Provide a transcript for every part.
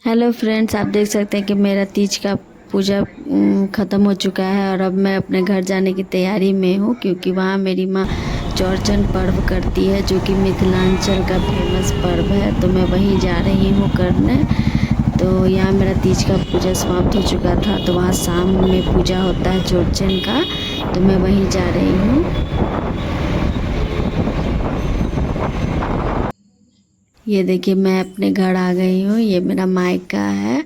Hello friends, आप देख सकते हैं कि मेरा तीज का पूजा ख़त्म हो चुका है और अब मैं अपने घर जाने की तैयारी में हूँ, क्योंकि वहाँ मेरी माँ चौरचन पर्व करती है जो कि मिथिलांचल का फेमस पर्व है। तो मैं वहीं जा रही हूँ करने। तो यहाँ मेरा तीज का पूजा समाप्त हो चुका था, तो वहाँ शाम में पूजा होता है चौरचन का, तो मैं वहीं जा रही हूँ। ये देखिए मैं अपने घर आ गई हूँ। ये मेरा मायका है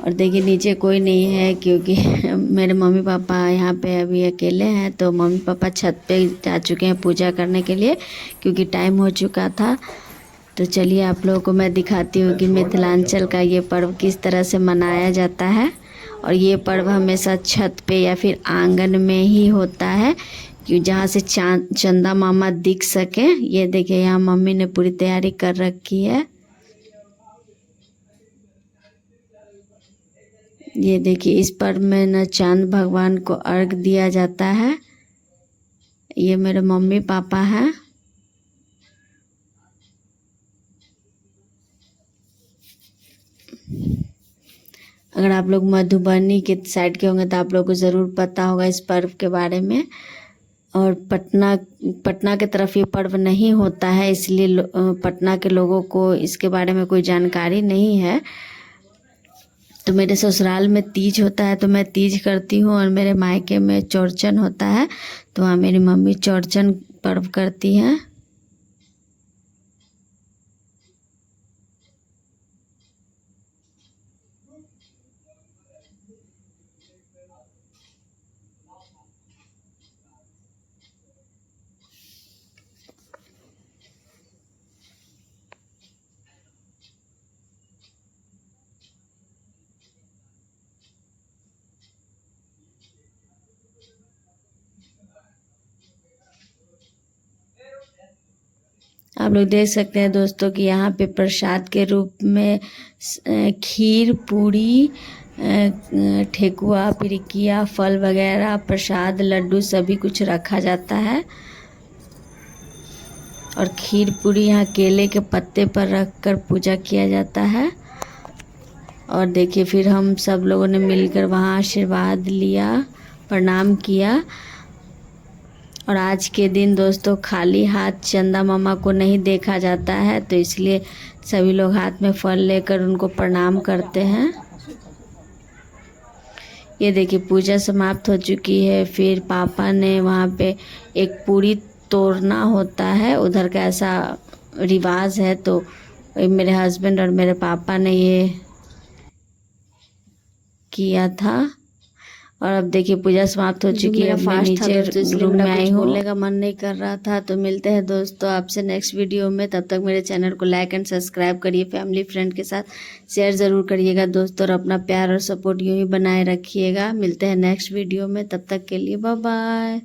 और देखिए नीचे कोई नहीं है, क्योंकि मेरे मम्मी पापा यहाँ पे अभी अकेले हैं। तो मम्मी पापा छत पे जा चुके हैं पूजा करने के लिए, क्योंकि टाइम हो चुका था। तो चलिए आप लोगों को मैं दिखाती हूँ कि मिथिलांचल का ये पर्व किस तरह से मनाया जाता है। और ये पर्व हमेशा छत पे या फिर आंगन में ही होता है, कि जहाँ से चंदा मामा दिख सके। ये देखिए यहाँ मम्मी ने पूरी तैयारी कर रखी है। ये देखिए इस पर्व में न चांद भगवान को अर्घ दिया जाता है। ये मेरे मम्मी पापा हैं। अगर आप लोग मधुबनी के साइड के होंगे तो आप लोगों को ज़रूर पता होगा इस पर्व के बारे में। और पटना के तरफ ये पर्व नहीं होता है, इसलिए पटना के लोगों को इसके बारे में कोई जानकारी नहीं है। तो मेरे ससुराल में तीज होता है तो मैं तीज करती हूँ, और मेरे मायके में चौरचन होता है तो वहाँ मेरी मम्मी चौरचन पर्व करती हैं। आप लोग देख सकते हैं दोस्तों कि यहाँ पे प्रसाद के रूप में खीर, पूड़ी, ठेकुआ, पिरिकिया, फल वगैरह, प्रसाद, लड्डू सभी कुछ रखा जाता है। और खीर पूड़ी यहाँ केले के पत्ते पर रखकर पूजा किया जाता है। और देखिए फिर हम सब लोगों ने मिलकर वहाँ आशीर्वाद लिया, प्रणाम किया। और आज के दिन दोस्तों खाली हाथ चंदा मामा को नहीं देखा जाता है, तो इसलिए सभी लोग हाथ में फल लेकर उनको प्रणाम करते हैं। ये देखिए पूजा समाप्त हो चुकी है। फिर पापा ने वहाँ पे एक पूरी तोड़ना होता है, उधर का ऐसा रिवाज है। तो मेरे हस्बैंड और मेरे पापा ने ये किया था। और अब देखिए पूजा समाप्त हो चुकी है। मैं नीचे रूम में आई हूँ, बोलने का मन नहीं कर रहा था। तो मिलते हैं दोस्तों आपसे नेक्स्ट वीडियो में। तब तक मेरे चैनल को लाइक एंड सब्सक्राइब करिए, फैमिली फ्रेंड के साथ शेयर ज़रूर करिएगा दोस्तों, और अपना प्यार और सपोर्ट यूँ ही बनाए रखिएगा। मिलते हैं नेक्स्ट वीडियो में, तब तक के लिए बाय बाय।